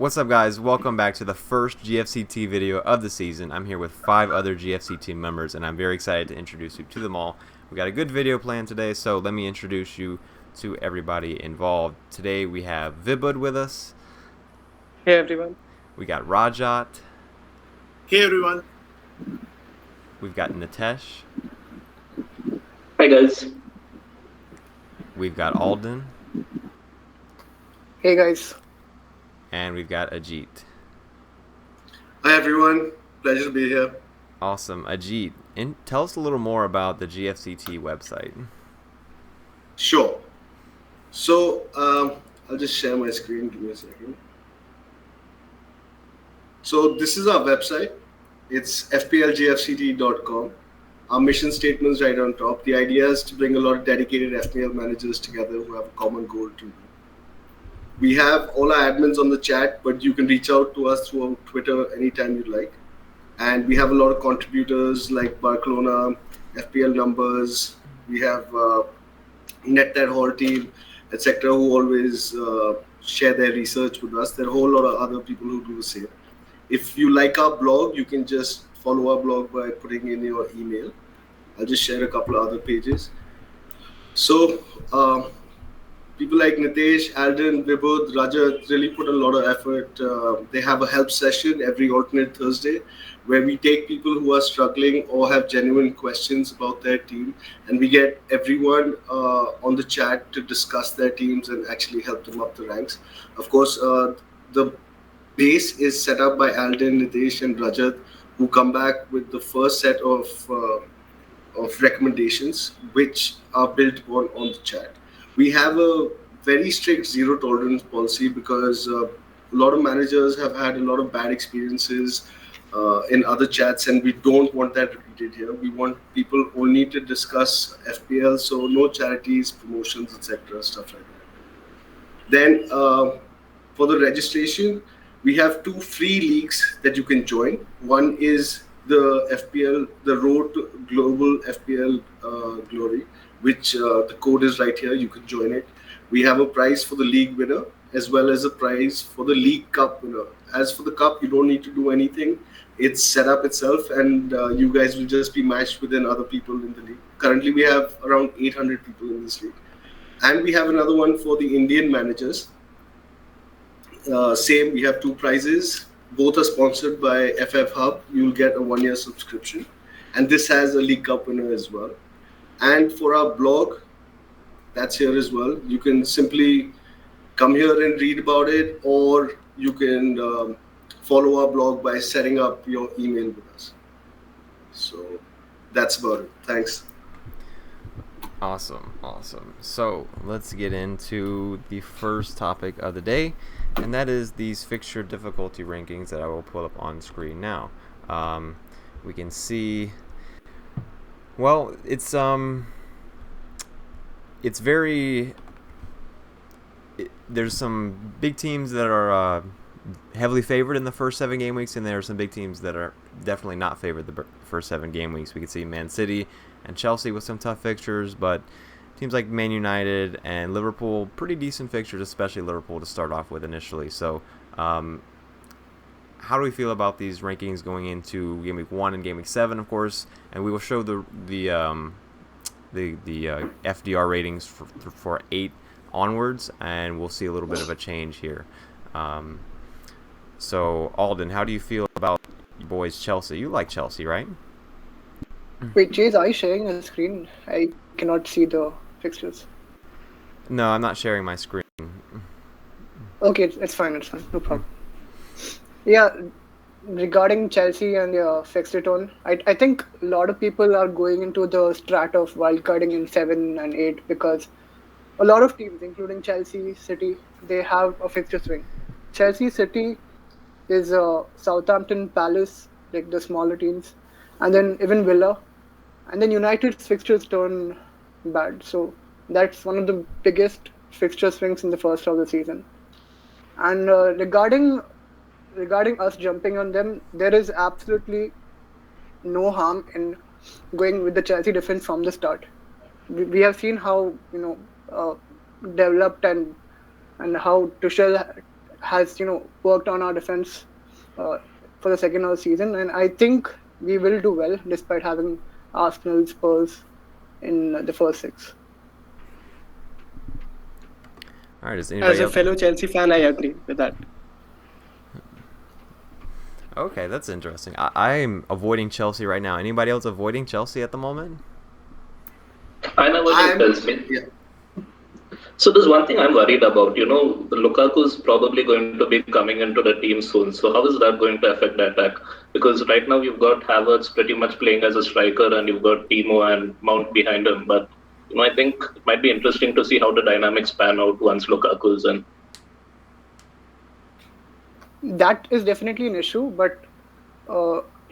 What's up, guys? Welcome back to the first GFCT video of the season. I'm here with 5 other GFCT members, and I'm very excited to introduce you to them all. We got a good video planned today, so let me introduce you to everybody involved. Today we have Vibud with us. Hey everyone. We got Rajat. Hey everyone. We've got Nitesh. Hi guys. We've got Alden. Hey guys. And we've got Ajit. Hi everyone. Pleasure to be here. Awesome. Ajit, tell us a little more about the GFCT website. Sure. So I'll just share my screen. Give me a second. So this is our website. It's fplgfct.com. Our mission statement is right on top. The idea is to bring a lot of dedicated FPL managers together who have a common goal to do. We have all our admins on the chat, but you can reach out to us through Twitter anytime you'd like. And we have a lot of contributors like Barcelona, FPL Numbers. We have NetTed Hall team, etc., who always share their research with us. There are a whole lot of other people who do the same. If you like our blog, you can just follow our blog by putting in your email. I'll just share a couple of other pages. So people like Nitesh, Alden, Vibud, Rajat really put a lot of effort. They have a help session every alternate Thursday where we take people who are struggling or have genuine questions about their team, and we get everyone on the chat to discuss their teams and actually help them up the ranks. Of course, the base is set up by Alden, Nitesh, and Rajat, who come back with the first set of recommendations, which are built on the chat. We have a very strict zero tolerance policy because a lot of managers have had a lot of bad experiences in other chats, and we don't want that repeated here. We want people only to discuss FPL, so no charities, promotions, etc., stuff like that. Then for the registration, we have 2 free leagues that you can join. One is the FPL, the Road to Global FPL Glory, which the code is right here. You can join it. We have a prize for the league winner as well as a prize for the league cup winner. As for the cup, you don't need to do anything. It's set up itself, and you guys will just be matched within other people in the league. Currently, we have around 800 people in this league. And we have another one for the Indian managers. Same, we have 2 prizes. Both are sponsored by FF Hub. You'll get a 1-year subscription. And this has a league cup winner as well. And for our blog, that's here as well. You can simply come here and read about it, or you can follow our blog by setting up your email with us. So that's about it. Thanks. Awesome. So let's get into the first topic of the day, and that is these fixture difficulty rankings that I will pull up on screen now. We can see. Well, it's very. There's some big teams that are heavily favored in the first 7 game weeks, and there are some big teams that are definitely not favored the first 7 game weeks. We can see Man City and Chelsea with some tough fixtures, but teams like Man United and Liverpool, pretty decent fixtures, especially Liverpool to start off with initially. So, how do we feel about these rankings going into game week 1 and game week 7, of course? And we will show the FDR ratings for 8 onwards, and we'll see a little bit of a change here. So, Alden, how do you feel about your boys Chelsea? You like Chelsea, right? Wait, Chase, are you sharing a screen? I cannot see the fixtures. No, I'm not sharing my screen. Okay, it's fine. No problem. Yeah, regarding Chelsea and their fixture tone, I think a lot of people are going into the strat of wildcarding in 7 and 8 because a lot of teams, including Chelsea, City, they have a fixture swing. Chelsea, City is Southampton, Palace, like the smaller teams, and then even Villa, and then United's fixtures turn bad. So that's one of the biggest fixture swings in the first half of the season. And regarding us jumping on them, there is absolutely no harm in going with the Chelsea defense from the start. We have seen how developed and how Tuchel has worked on our defense for the second half of the season, and I think we will do well despite having Arsenal, Spurs in the first six. All right, does anybody As a else? fellow Chelsea fan, I agree with that. Okay, that's interesting. I'm avoiding Chelsea right now. Anybody else avoiding Chelsea at the moment? I'm avoiding Chelsea. Yeah. So there's one thing I'm worried about. Lukaku's probably going to be coming into the team soon. So how is that going to affect the attack? Because right now you've got Havertz pretty much playing as a striker, and you've got Timo and Mount behind him. But I think it might be interesting to see how the dynamics pan out once Lukaku's in. That is definitely an issue, but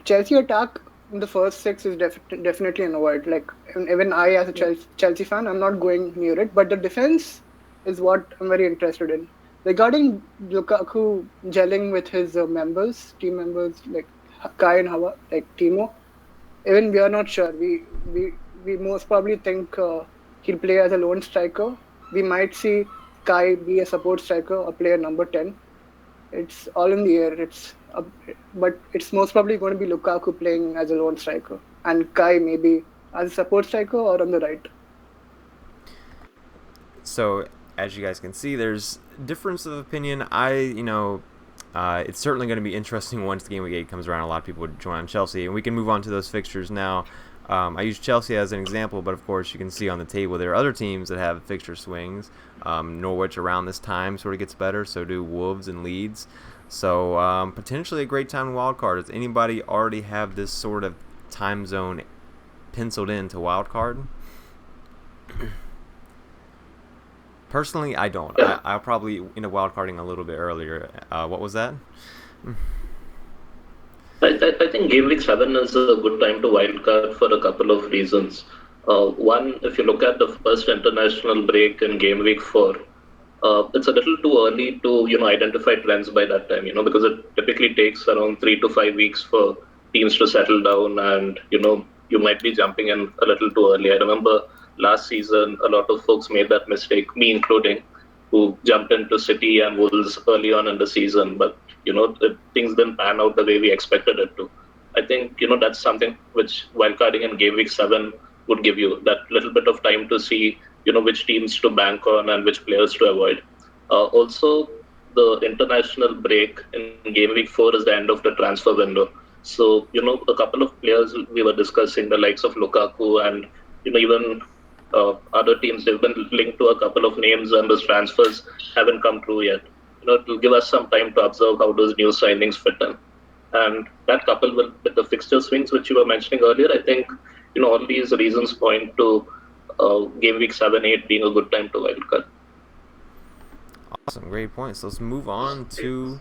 Chelsea attack in the first six is definitely an avoid. Like even I, as a Chelsea fan, I'm not going near it. But the defense is what I'm very interested in. Regarding Lukaku gelling with his team members like Kai and Hawa, like Timo, even we are not sure. We most probably think he'll play as a lone striker. We might see Kai be a support striker or player number 10. It's all in the air. But it's most probably going to be Lukaku playing as a lone striker, and Kai maybe as a support striker or on the right. So, as you guys can see, there's difference of opinion. It's certainly going to be interesting once the game week 8 comes around. A lot of people would join on Chelsea, and we can move on to those fixtures now. I use Chelsea as an example, but of course you can see on the table there are other teams that have fixture swings. Norwich around this time sort of gets better, so do Wolves and Leeds. So potentially a great time to wildcard. Does anybody already have this sort of time zone penciled in to wildcard? Personally, I don't. I'll probably end up wildcarding a little bit earlier. What was that? I think game week 7 is a good time to wildcard for a couple of reasons. One, if you look at the first international break in game week 4, it's a little too early to identify trends by that time, because it typically takes around 3 to 5 weeks for teams to settle down, and you might be jumping in a little too early. I remember last season a lot of folks made that mistake, me including, who jumped into City and Wolves early on in the season, but things didn't pan out the way we expected it to. I think that's something which wildcarding in game week 7 would give you, that little bit of time to see which teams to bank on and which players to avoid. Also, the international break in game week 4 is the end of the transfer window. So a couple of players we were discussing, the likes of Lukaku and even other teams, they've been linked to a couple of names, and those transfers haven't come through yet. It will give us some time to observe how those new signings fit in. And that coupled with the fixture swings, which you were mentioning earlier, I think all these reasons point to game week 7, 8 being a good time to wildcard. Awesome, great points. So let's move on to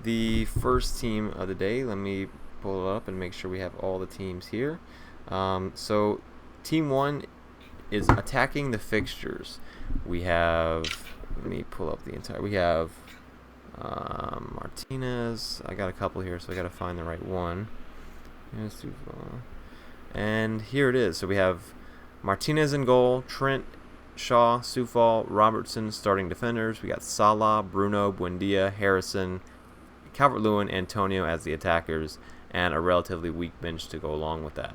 the first team of the day. Let me pull it up and make sure we have all the teams here. So team 1 is attacking the fixtures. We have, let me pull up the entire, we have Martinez. I got a couple here, so I got to find the right one. And here it is. So we have Martinez in goal, Trent, Shaw, Soufal, Robertson starting defenders. We got Salah, Bruno, Buendia, Harrison, Calvert-Lewin, Antonio as the attackers, and a relatively weak bench to go along with that.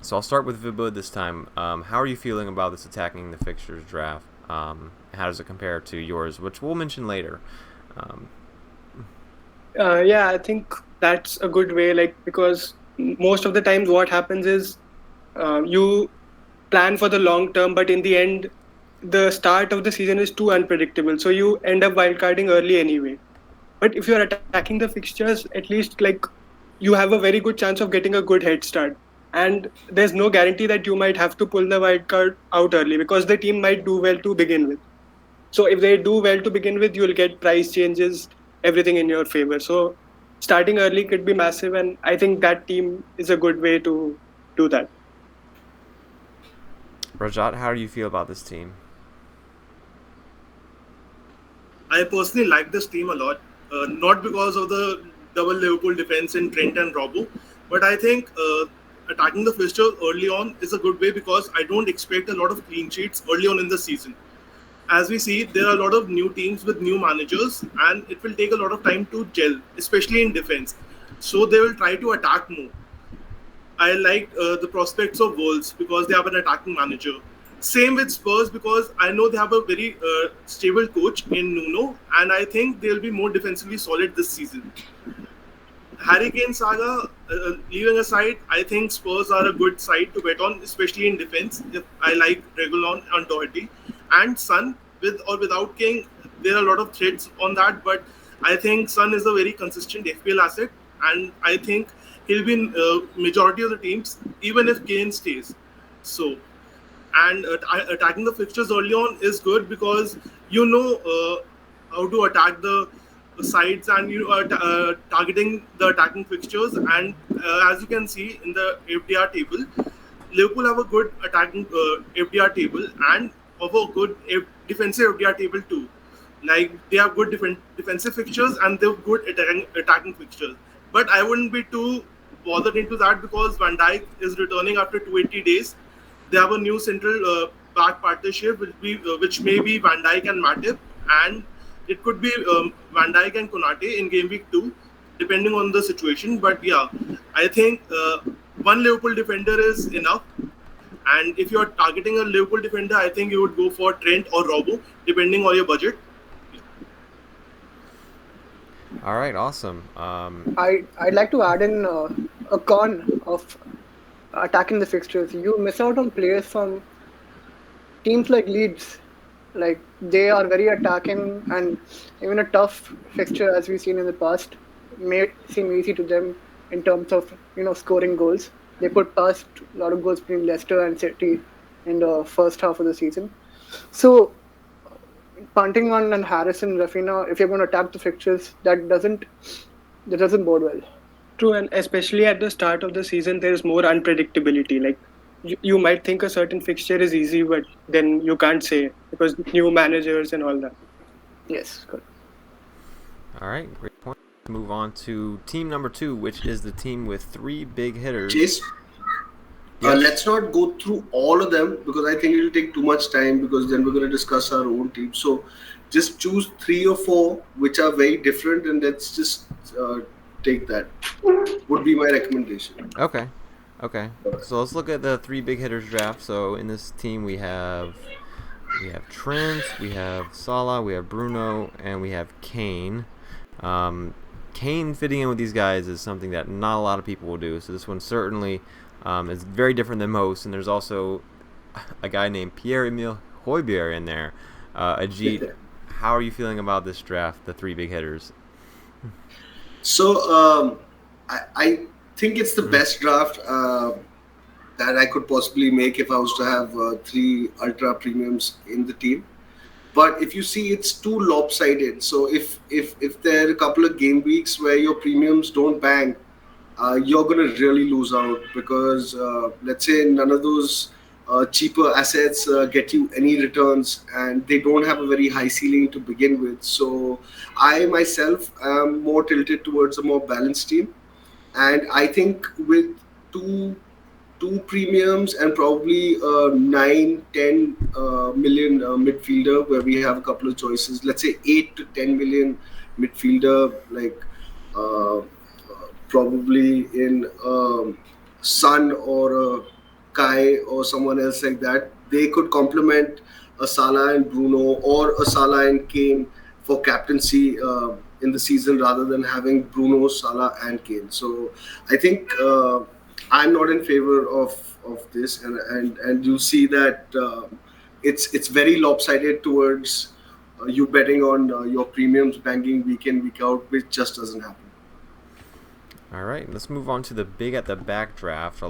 So I'll start with Vibud this time. How are you feeling about this attacking the fixtures draft? How does it compare to yours, which we'll mention later? Yeah, I think that's a good way, because most of the times what happens is you plan for the long term, but in the end, the start of the season is too unpredictable. So you end up wildcarding early anyway. But if you're attacking the fixtures, at least you have a very good chance of getting a good head start. And there's no guarantee that you might have to pull the wildcard out early, because the team might do well to begin with. So if they do well to begin with, you'll get price changes, everything in your favor. So starting early could be massive, and I think that team is a good way to do that. Rajat, how do you feel about this team? I personally like this team a lot, not because of the double Liverpool defense in Trent and Robbo, but I think attacking the fixture early on is a good way, because I don't expect a lot of clean sheets early on in the season. as we see, there are a lot of new teams with new managers, and it will take a lot of time to gel, especially in defense. So they will try to attack more. I like the prospects of Wolves because they have an attacking manager. Same with Spurs because I know they have a very stable coach in Nuno, and I think they'll be more defensively solid this season. Hurricane saga, leaving aside, I think Spurs are a good side to bet on, especially in defense. If I like Regulon and Doherty and Sun, with or without King, there are a lot of threats on that. But I think Sun is a very consistent FPL asset, and I think he'll be in majority of the teams, even if Kane stays. So, and attacking the fixtures early on is good because you know how to attack the sides, and you are targeting the attacking fixtures. And as you can see in the FDR table, Liverpool have a good attacking FDR table and of a good defensive FDR table too. Like they have good defensive fixtures and they have good attacking fixtures. But I wouldn't be too bothered into that because Van Dijk is returning after 280 days. They have a new central back partnership, which may be Van Dijk and Matip, and it could be Van Dijk and Konate in game week 2, depending on the situation. But yeah, I think one Liverpool defender is enough. And if you are targeting a Liverpool defender, I think you would go for Trent or Robbo, depending on your budget. All right, awesome. I'd like to add in a con of attacking the fixtures. You miss out on players from teams like Leeds. Like they are very attacking, and even a tough fixture as we've seen in the past may seem easy to them in terms of scoring goals. They put past a lot of goals between Leicester and City in the first half of the season. So punting one and Harrison, Rafinha, if you're going to attack the fixtures, that doesn't bode well. True, and especially at the start of the season, there is more unpredictability. Like you might think a certain fixture is easy, but then you can't say because new managers and all that. Yes, good. All right, great point. Move on to team number 2, which is the team with 3 big hitters. Chase, let's not go through all of them because I think it will take too much time because then we're going to discuss our own team. So just choose 3 or 4 which are very different and let's just take that. Would be my recommendation. Okay. So let's look at the 3 big hitters draft. So in this team we have Trent, we have Salah, we have Bruno, and we have Kane. Kane fitting in with these guys is something that not a lot of people will do. So this one certainly is very different than most. And there's also a guy named Pierre-Emile Højbjerg in there. Ajit, how are you feeling about this draft, the 3 big hitters? So I think it's the best draft that I could possibly make if I was to have 3 ultra premiums in the team. But if you see, it's too lopsided. So if there are a couple of game weeks where your premiums don't bang, you're going to really lose out because let's say none of those cheaper assets get you any returns and they don't have a very high ceiling to begin with. So I myself am more tilted towards a more balanced team. And I think with two premiums and probably 9-10 million midfielder where we have a couple of choices, let's say 8 to 10 million midfielder, like probably in Sun or Kai or someone else like that, they could complement a Salah and Bruno or a Salah and Kane for captaincy in the season rather than having Bruno, Salah and Kane. So I think I'm not in favor of this, and you see that it's very lopsided towards you betting on your premiums banging week in, week out, which just doesn't happen. All right, let's move on to the big at the back draft.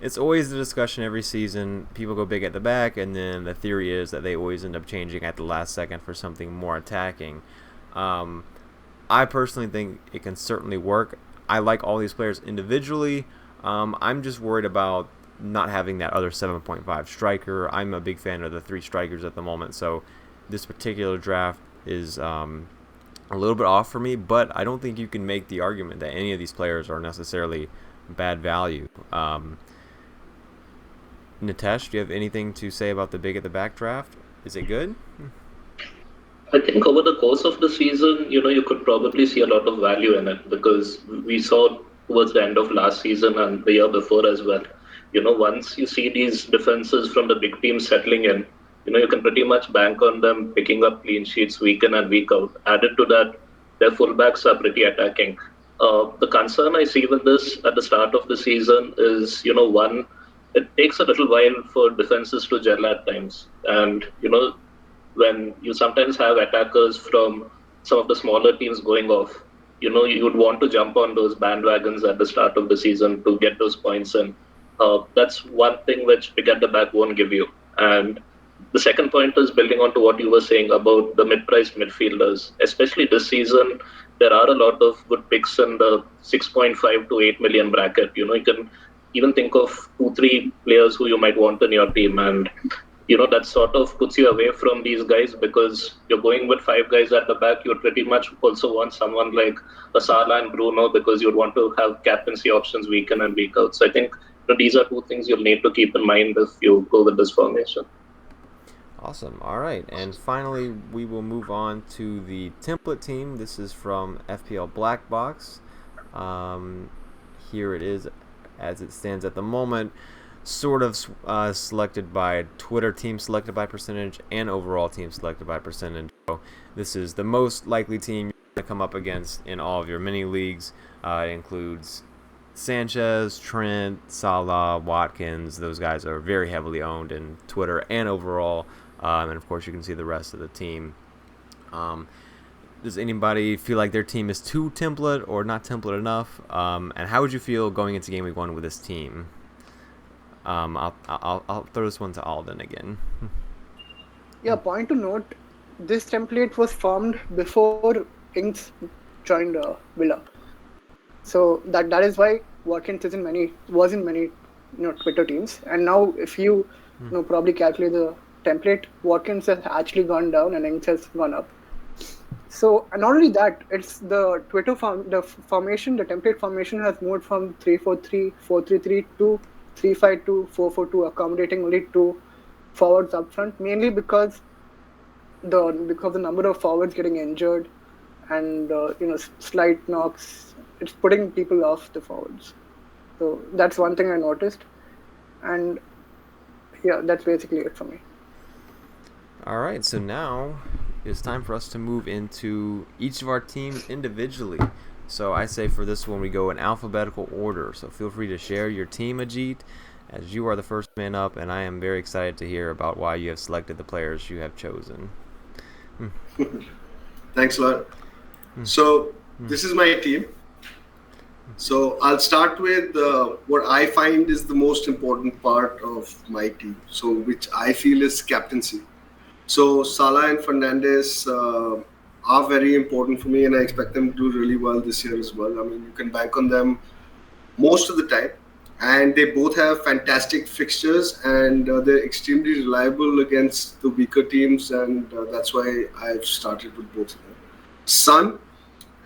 It's always the discussion every season. People go big at the back, and then the theory is that they always end up changing at the last second for something more attacking. I personally think it can certainly work. I like all these players individually. I'm just worried about not having that other 7.5 striker. I'm a big fan of the 3 strikers at the moment, so this particular draft is a little bit off for me, but I don't think you can make the argument that any of these players are necessarily bad value. Nitesh, do you have anything to say about the big at the back draft? is it good? I think over the course of the season, you could probably see a lot of value in it because we saw towards the end of last season and the year before as well. Once you see these defenses from the big teams settling in, you can pretty much bank on them picking up clean sheets week in and week out. Added to that, their fullbacks are pretty attacking. The concern I see with this at the start of the season is, one, it takes a little while for defenses to gel at times. And, when you sometimes have attackers from some of the smaller teams going off, you would want to jump on those bandwagons at the start of the season to get those points in. That's one thing which Pick at the Back won't give you. And the second point is building on to what you were saying about the mid-priced midfielders. Especially this season, there are a lot of good picks in the 6.5 to 8 million bracket. You can even think of 2, 3 players who you might want in your team. And that sort of puts you away from these guys because you're going with 5 guys at the back. You'd pretty much also want someone like a Salah and Bruno because you'd want to have captaincy options week in and week out. So I think these are 2 things you'll need to keep in mind if you go with this formation. Awesome. All right. And finally, we will move on to the template team. This is from FPL Black Box. Here it is as it stands at the moment. Sort of selected by Twitter team selected by percentage and overall team selected by percentage. So this is the most likely team you're going to come up against in all of your mini leagues. It includes Sanchez, Trent, Salah, Watkins. Those guys are very heavily owned in Twitter and overall. And of course, you can see the rest of the team. Does anybody feel like their team is too template or not template enough? And how would you feel going into game week 1 with this team? I'll throw this one to Alden again. Yeah, point to note, this template was formed before Ings joined Villa. So that is why Watkins was in many Twitter teams. And now if you probably calculate the template, Watkins has actually gone down and Ings has gone up. So and not only that, it's the Twitter the template formation has moved from 3-4-3, 4-3-3 to 3-5-2, 4-4-2, accommodating only 2 forwards up front, mainly because the number of forwards getting injured and slight knocks, it's putting people off the forwards. So that's one thing I noticed, and yeah, that's basically it for me. All right, so now it's time for us to move into each of our teams individually. So I say for this one we go in alphabetical order. So feel free to share your team, Ajit, as you are the first man up, and I am very excited to hear about why you have selected the players you have chosen. Thanks a lot. So this is my team. So I'll start with what I find is the most important part of my team, so which I feel is captaincy. So Salah and Fernandes are very important for me, and I expect them to do really well this year as well. I mean, you can bank on them most of the time, and they both have fantastic fixtures, and they're extremely reliable against the weaker teams, and that's why I've started with both of them. Son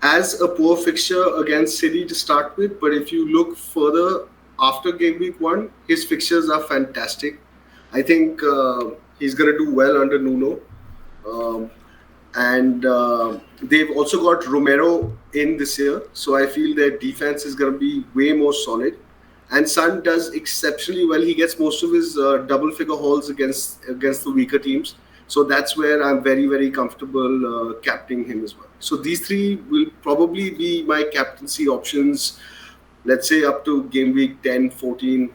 has a poor fixture against City to start with, but if you look further after game week 1, his fixtures are fantastic. I think he's going to do well under Nuno. And they've also got Romero in this year, so I feel their defense is going to be way more solid. And Son does exceptionally well. He gets most of his double-figure hauls against the weaker teams, so that's where I'm very, very comfortable captaining him as well. So these 3 will probably be my captaincy options, let's say up to game week 10, 14.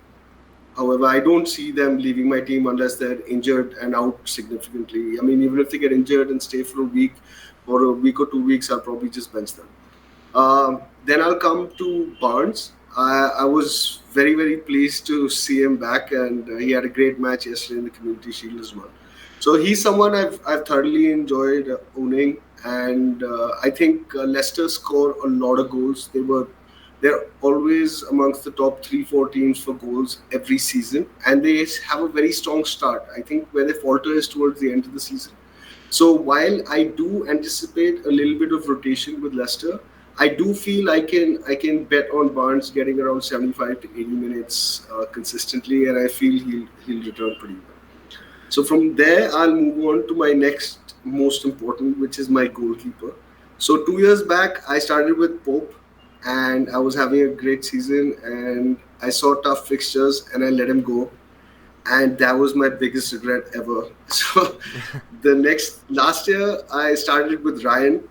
However, I don't see them leaving my team unless they're injured and out significantly. I mean, even if they get injured and stay for a week or 2 weeks, I'll probably just bench them. Then I'll come to Barnes. I was very, very pleased to see him back, and he had a great match yesterday in the Community Shield as well. So he's someone I've thoroughly enjoyed owning, and I think Leicester score a lot of goals. They're always amongst the top 3-4 teams for goals every season, and they have a very strong start. I think where they falter is towards the end of the season. So while I do anticipate a little bit of rotation with Leicester, I do feel I can bet on Barnes getting around 75 to 80 minutes consistently, and I feel he'll return pretty well. So from there, I'll move on to my next most important, which is my goalkeeper. So 2 years back, I started with Pope, and I was having a great season, and I saw tough fixtures, and I let him go, and that was my biggest regret ever. So the next last year, I started with Ryan,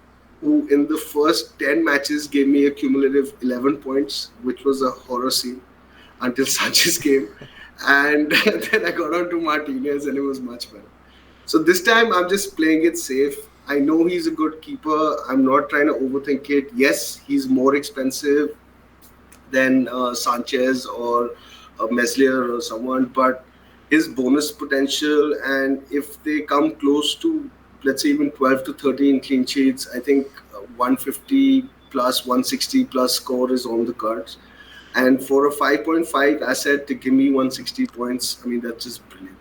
who in the first 10 matches gave me a cumulative 11 points, which was a horror scene until Sanchez came, and then I got on to Martinez, and it was much better. So this time I'm just playing it safe. I know he's a good keeper. I'm not trying to overthink it. Yes, he's more expensive than Sanchez or Meslier or someone, but his bonus potential, and if they come close to, let's say, even 12 to 13 clean sheets, I think 150 plus 160 plus score is on the cards. And for a 5.5 asset to give me 160 points, I mean, that's just brilliant.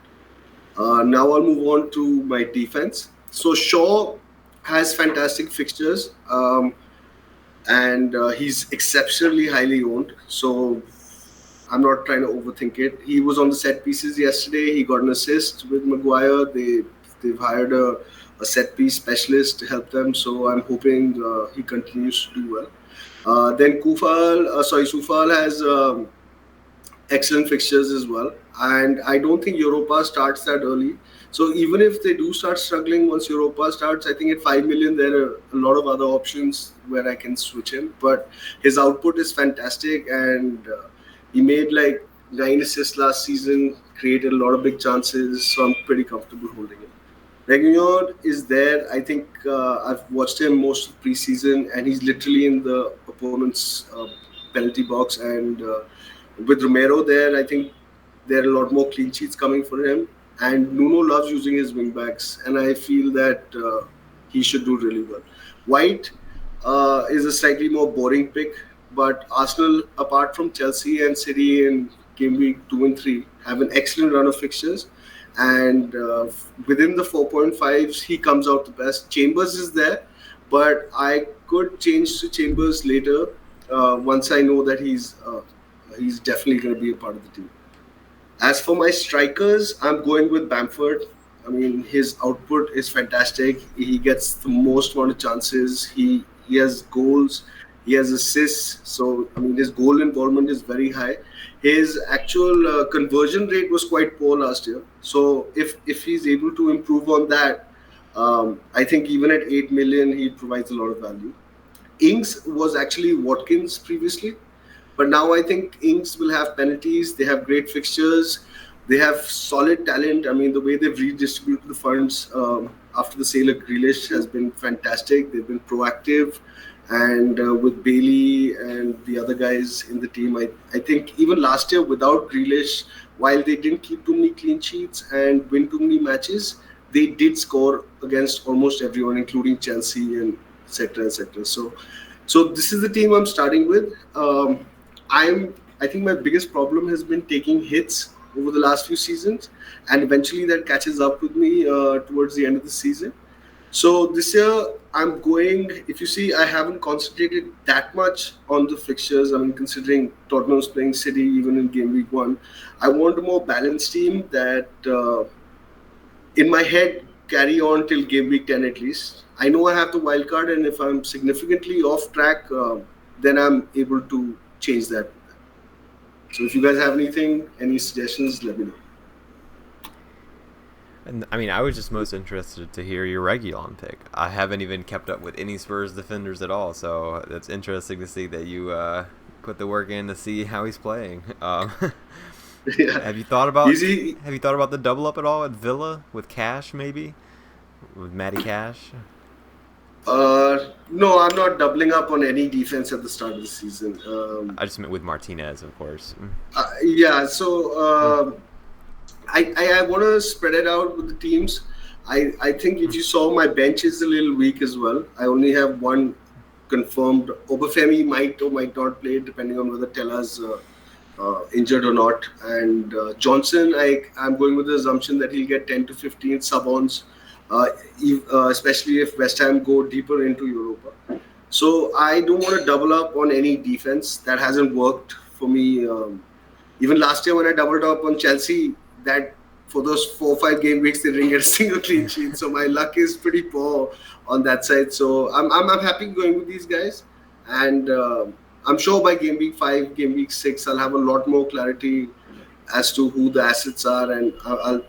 Now I'll move on to my defense. So Shaw has fantastic fixtures, and he's exceptionally highly owned. So I'm not trying to overthink it. He was on the set pieces yesterday. He got an assist with Maguire. They've hired a set piece specialist to help them. So I'm hoping he continues to do well. Then Soufal has excellent fixtures as well. And I don't think Europa starts that early. So even if they do start struggling once Europa starts, I think at 5 million there are a lot of other options where I can switch him. But his output is fantastic, and he made like 9 assists last season, created a lot of big chances. So I'm pretty comfortable holding him. Reguilon is there. I think I've watched him most of preseason, and he's literally in the opponent's penalty box. And with Romero there, I think there are a lot more clean sheets coming for him. And Nuno loves using his wing backs, and I feel that he should do really well. White is a slightly more boring pick, but Arsenal, apart from Chelsea and City in game week 2 and 3, have an excellent run of fixtures. And within the 4.5s, he comes out the best. Chambers is there, but I could change to Chambers later once I know that he's definitely going to be a part of the team. As for my strikers, I'm going with Bamford. I mean, his output is fantastic. He gets the most amount of chances. He has goals. He has assists. So, I mean, his goal involvement is very high. His actual conversion rate was quite poor last year. So, if he's able to improve on that, I think even at 8 million, he provides a lot of value. Ings was actually Watkins previously. But now I think Inks will have penalties. They have great fixtures. They have solid talent. I mean, the way they've redistributed the funds after the sale of Grealish has been fantastic. They've been proactive. And with Bailey and the other guys in the team, I think even last year without Grealish, while they didn't keep too many clean sheets and win too many matches, they did score against almost everyone, including Chelsea and etc. etc. So this is the team I'm starting with. I think my biggest problem has been taking hits over the last few seasons, and eventually that catches up with me towards the end of the season. So this year I'm going. If you see, I haven't concentrated that much on the fixtures. I mean, considering Tottenham's playing City even in game week 1, I want a more balanced team that, in my head, carry on till game week 10 at least. I know I have the wild card, and if I'm significantly off track, then I'm able to change that. So if you guys have any suggestions, let me know. And I mean, I was just most interested to hear your Reguilon pick. I haven't even kept up with any Spurs defenders at all, so it's interesting to see that you put the work in to see how he's playing. Yeah. Have you thought about the double up at all at Villa with Cash, maybe with Matty Cash? No, I'm not doubling up on any defense at the start of the season. I just meant with Martinez, of course. Yeah, so I want to spread it out with the teams. I think if you saw, my bench is a little weak as well. I only have one confirmed. Obafemi might or might not play, depending on whether Tella's injured or not. And Johnson, I'm going with the assumption that he'll get 10 to 15 sub-ons. Especially if West Ham go deeper into Europa. So I don't want to double up on any defense. That hasn't worked for me. Even last year when I doubled up on Chelsea, that for those 4 or 5 game weeks, they didn't get a single clean sheet. So my luck is pretty poor on that side. So I'm happy going with these guys, and I'm sure by game week 5, game week 6, I'll have a lot more clarity as to who the assets are, and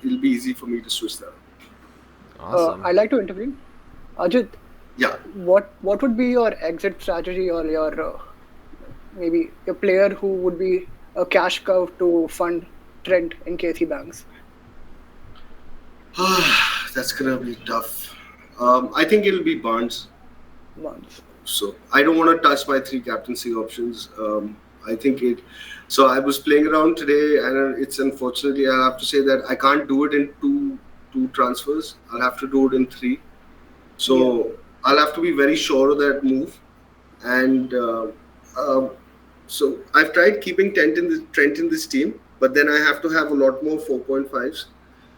it'll be easy for me to switch that. Awesome. I'd like to intervene. Ajit, Yeah. what would be your exit strategy, or your maybe a player who would be a cash cow to fund Trent in case he bangs? That's gonna be tough. I think it'll be Barnes. Once. So I don't want to touch my 3 captaincy options. I think it. So I was playing around today, and it's unfortunately I have to say that I can't do it in two transfers. I'll have to do it in 3. So I'll have to be very sure of that move, and so I've tried keeping Trent in this team, but then I have to have a lot more 4.5s.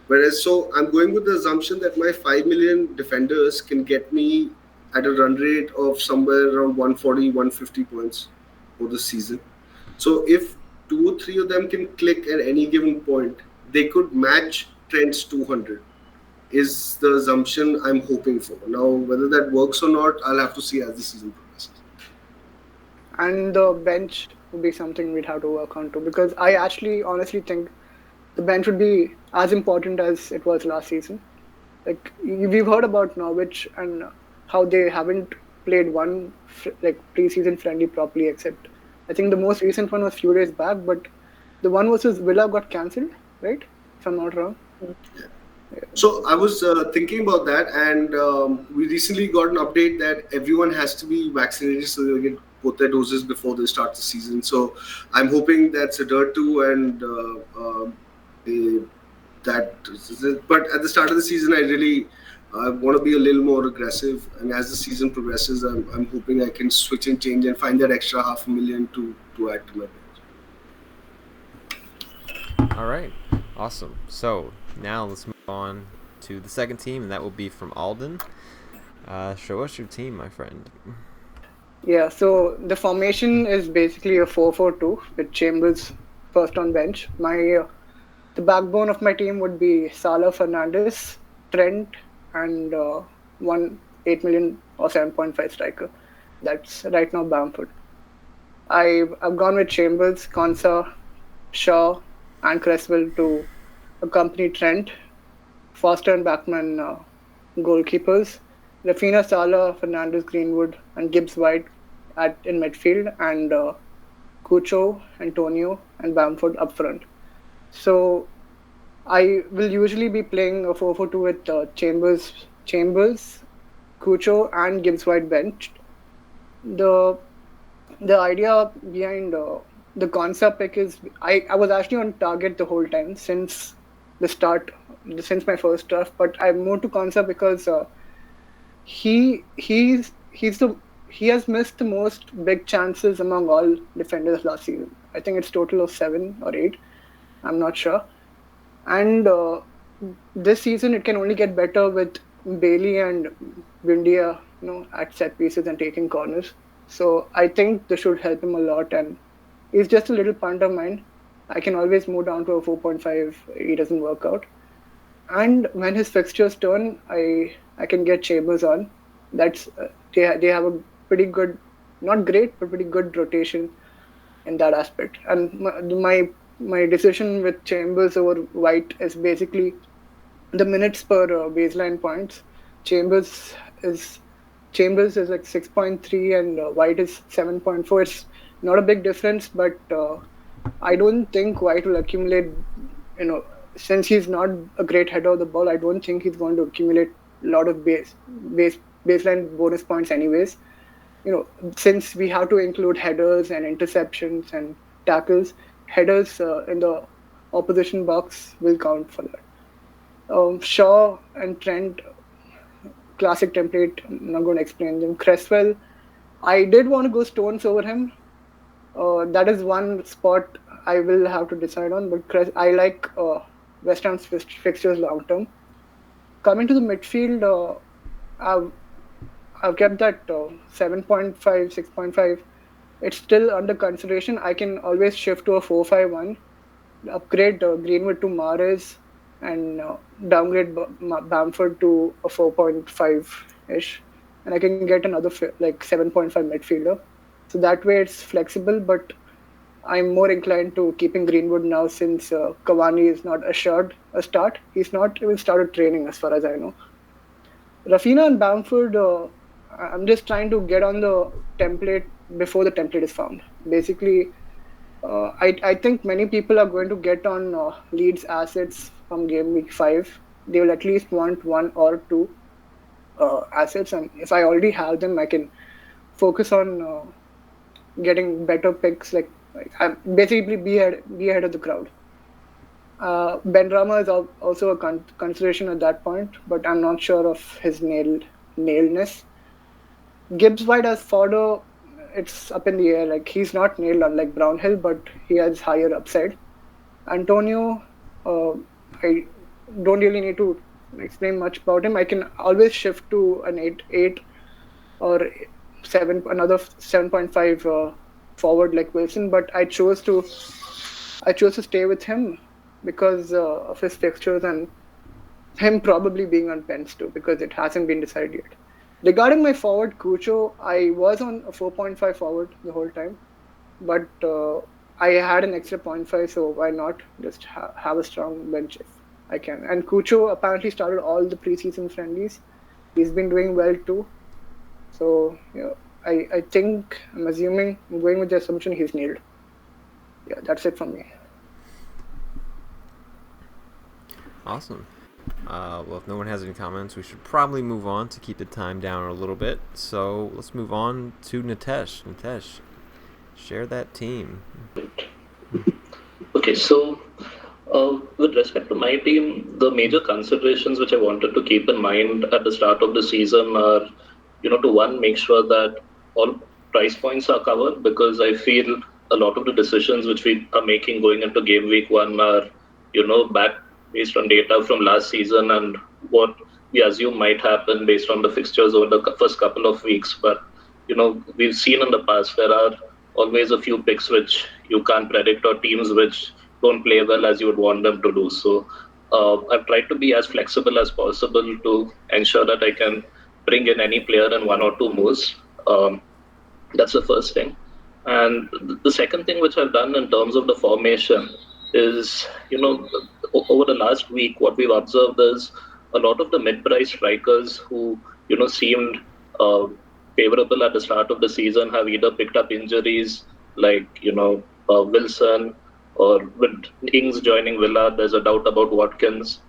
Whereas, so I'm going with the assumption that my 5 million defenders can get me at a run rate of somewhere around 140, 150 points for the season. So if 2 or 3 of them can click at any given point, they could match Trent's 200. Is the assumption I'm hoping for. Now, whether that works or not, I'll have to see as the season progresses. And the bench would be something we'd have to work on too, because I actually honestly think the bench would be as important as it was last season. Like, we've heard about Norwich and how they haven't played one preseason friendly properly, except I think the most recent one was few days back, but the one versus Villa got cancelled, right? If I'm not wrong. Yeah. So I was thinking about that, and we recently got an update that everyone has to be vaccinated, so they'll get both their doses before they start the season. So I'm hoping that's adhered to, and but at the start of the season, I really want to be a little more aggressive, and as the season progresses, I'm hoping I can switch and change and find that extra 500,000 to add to my bench. All right, awesome. So now let's move on to the second team, and that will be from Alden. Show us your team, my friend. Yeah, so the formation is basically a 4-4-2 with Chambers first on bench. The backbone of my team would be Salah, Fernandes, Trent, and 8 million or 7.5 striker. That's right now Bamford. I've gone with Chambers, Konsa, Shaw, and Cresswell to accompany Trent. Foster and Backman goalkeepers. Rafinha, Salah, Fernandes, Greenwood, and Gibbs White in midfield, and Cucho, Antonio, and Bamford up front. So I will usually be playing a 4-4-2 with Chambers, Cucho, and Gibbs White benched. The idea behind the concept pick is I was actually on target the whole time since my first draft, but I moved to concept because he has missed the most big chances among all defenders last season. I think it's total of 7 or 8. I'm not sure. And this season it can only get better with Bailey and Windia, at set pieces and taking corners. So I think this should help him a lot. And he's just a little punt of mine. I can always move down to a 4.5. He doesn't work out. And when his fixtures turn, I can get Chambers on. That's they have a pretty good, not great, but pretty good rotation in that aspect. And my decision with Chambers over White is basically the minutes per baseline points. Chambers is like 6.3 and White is 7.4. It's not a big difference, but I don't think White will accumulate. Since he's not a great header of the ball, I don't think he's going to accumulate a lot of baseline bonus points anyways. Since we have to include headers and interceptions and tackles, headers in the opposition box will count for that. Shaw and Trent, classic template. I'm not going to explain them. Cresswell, I did want to go Stones over him. That is one spot I will have to decide on, but I like West Ham's fixtures long term. Coming to the midfield, I've kept that 7.5, 6.5. It's still under consideration. I can always shift to a 4-5-1, upgrade Greenwood to Mahrez, and downgrade Bamford to a 4.5 ish, and I can get another like 7.5 midfielder. So that way it's flexible, but I'm more inclined to keeping Greenwood now since Cavani is not assured a start. He's not even started training as far as I know. Rafinha and Bamford, I'm just trying to get on the template before the template is found. Basically, I think many people are going to get on Leeds assets from game week 5. They will at least want one or two assets, and if I already have them, I can focus on getting better picks. Like I'm basically be ahead of the crowd. Ben Rama is also a consideration at that point, but I'm not sure of his nailedness. Gibbs White as fodder, it's up in the air. Like he's not nailed unlike Brownhill, but he has higher upside. Antonio, I don't really need to explain much about him. I can always shift to an 8 or 7, another 7.5 forward like Wilson, but I chose to stay with him because of his fixtures and him probably being on pens too, because it hasn't been decided yet. Regarding my forward, Cucho, I was on a 4.5 forward the whole time, but I had an extra 0.5, so why not just have a strong bench if I can. And Cucho apparently started all the preseason friendlies. He's been doing well too. So, yeah, I think, I'm assuming, I'm going with the assumption he's nailed. Yeah, that's it from me. Awesome. Well, if no one has any comments, we should probably move on to keep the time down a little bit. So let's move on to Nitesh. Nitesh, share that team. Okay, so with respect to my team, the major considerations which I wanted to keep in mind at the start of the season are, to one, make sure that all price points are covered, because I feel a lot of the decisions which we are making going into game week 1 are, back based on data from last season and what we assume might happen based on the fixtures over the first couple of weeks. But, we've seen in the past there are always a few picks which you can't predict, or teams which don't play well as you would want them to do. So I've tried to be as flexible as possible to ensure that I can bring in any player in 1 or 2 moves. That's the first thing. And the second thing which I've done in terms of the formation is, over the last week, what we've observed is a lot of the mid-price strikers who, seemed favorable at the start of the season have either picked up injuries like, Wilson, or with Ings joining Villa, there's a doubt about Watkins.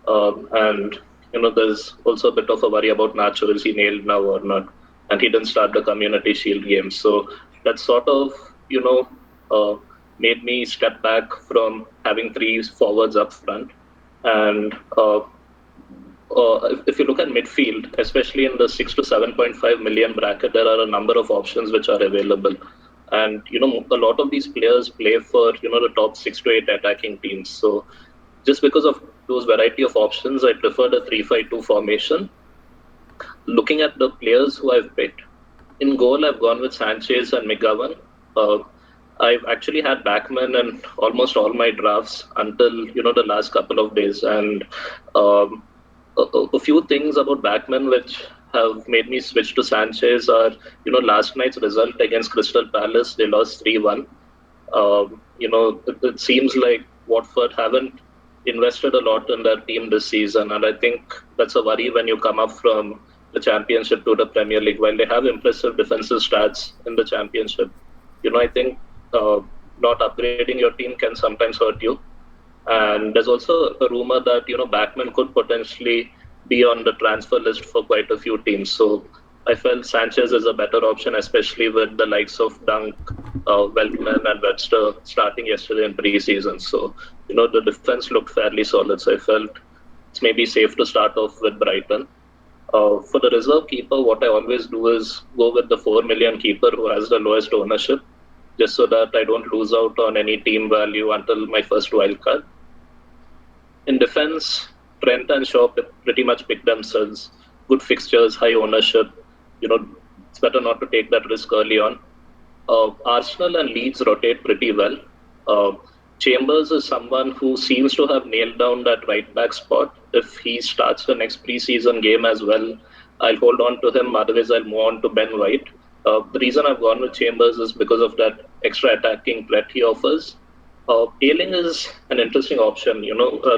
And, there's also a bit of a worry about Nacho. Is he nailed now or not? And he didn't start the Community Shield game. So that sort of, made me step back from having 3 forwards up front. And if you look at midfield, especially in the 6 to 7.5 million bracket, there are a number of options which are available. And, a lot of these players play for, the top 6 to 8 attacking teams. So just because of those variety of options, I prefer the 3-5-2 formation. Looking at the players who I've picked, in goal, I've gone with Sanchez and McGovern. I've actually had Backman in almost all my drafts until, the last couple of days. And a few things about Backman which have made me switch to Sanchez are, last night's result against Crystal Palace, they lost 3-1. It seems like Watford haven't invested a lot in their team this season, and I think that's a worry when you come up from the Championship to the Premier League. While they have impressive defensive stats in the Championship, I think not upgrading your team can sometimes hurt you. And there's also a rumor that, Backman could potentially be on the transfer list for quite a few teams. So I felt Sanchez is a better option, especially with the likes of Dunk, Weltman and Webster starting yesterday in pre-season. So, the defense looked fairly solid. So I felt it's maybe safe to start off with Brighton. For the reserve keeper, what I always do is go with the 4 million keeper who has the lowest ownership, just so that I don't lose out on any team value until my first wildcard. In defense, Trent and Shaw pretty much pick themselves. Good fixtures, high ownership. It's better not to take that risk early on. Arsenal and Leeds rotate pretty well. Chambers is someone who seems to have nailed down that right back spot. If he starts the next preseason game as well, I'll hold on to him. Otherwise, I'll move on to Ben White. The reason I've gone with Chambers is because of that extra attacking threat he offers. Ayling is an interesting option.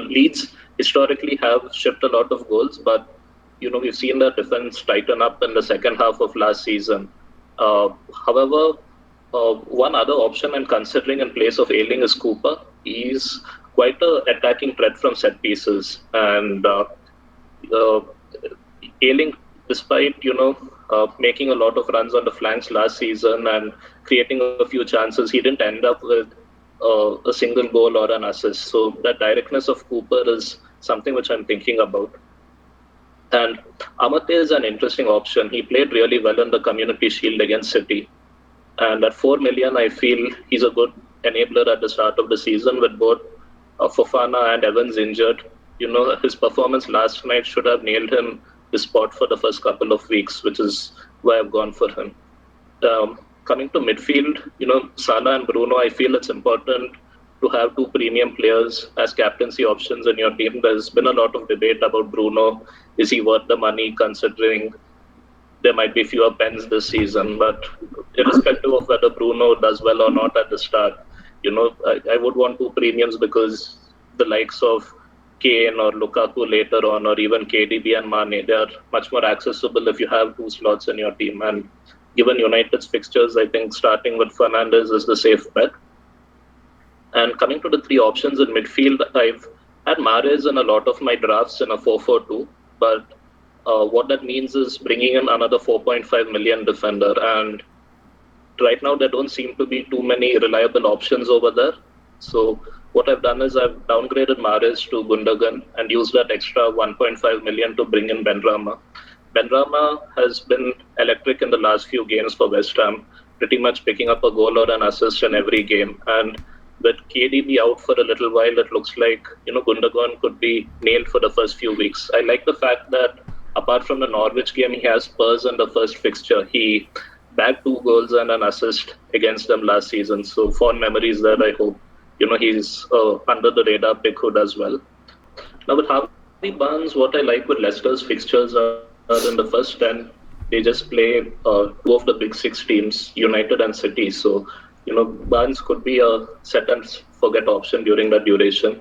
Leeds historically have shipped a lot of goals, but we've seen the defense tighten up in the second half of last season. However, one other option I'm considering in place of Ayling is Cooper. He's quite an attacking threat from set pieces, and uh, Ayling, despite making a lot of runs on the flanks last season and creating a few chances, he didn't end up with a single goal or an assist. So that directness of Cooper is something which I'm thinking about. And Amate is an interesting option. He played really well in the Community Shield against City. And at 4 million, I feel he's a good enabler at the start of the season with both Fofana and Evans injured. His performance last night should have nailed him the spot for the first couple of weeks, which is why I've gone for him. Coming to midfield, Salah and Bruno, I feel it's important to have two premium players as captaincy options in your team. There's been a lot of debate about Bruno. Is he worth the money considering there might be fewer pens this season? But irrespective of whether Bruno does well or not at the start, I would want two premiums because the likes of Kane or Lukaku later on, or even KDB and Mane, they are much more accessible if you have two slots in your team. And given United's fixtures, I think starting with Fernandes is the safe bet. And coming to the three options in midfield, I've had Mahrez in a lot of my drafts in a 4-4-2, but what that means is bringing in another 4.5 million defender. And right now, there don't seem to be too many reliable options over there. So what I've done is I've downgraded Mahrez to Gundogan and used that extra 1.5 million to bring in Benrahma. Benrahma has been electric in the last few games for West Ham, pretty much picking up a goal or an assist in every game. And with KDB out for a little while, it looks like Gundogan could be nailed for the first few weeks. I like the fact that apart from the Norwich game, he has Spurs in the first fixture. He bagged 2 goals and an assist against them last season. So fond memories there, I hope. He's under the radar pick who does well. Now with Harvey Barnes, what I like with Leicester's fixtures are in the first 10, they just play 2 of the big 6 teams, United and City. So, Barnes could be a set and forget option during that duration.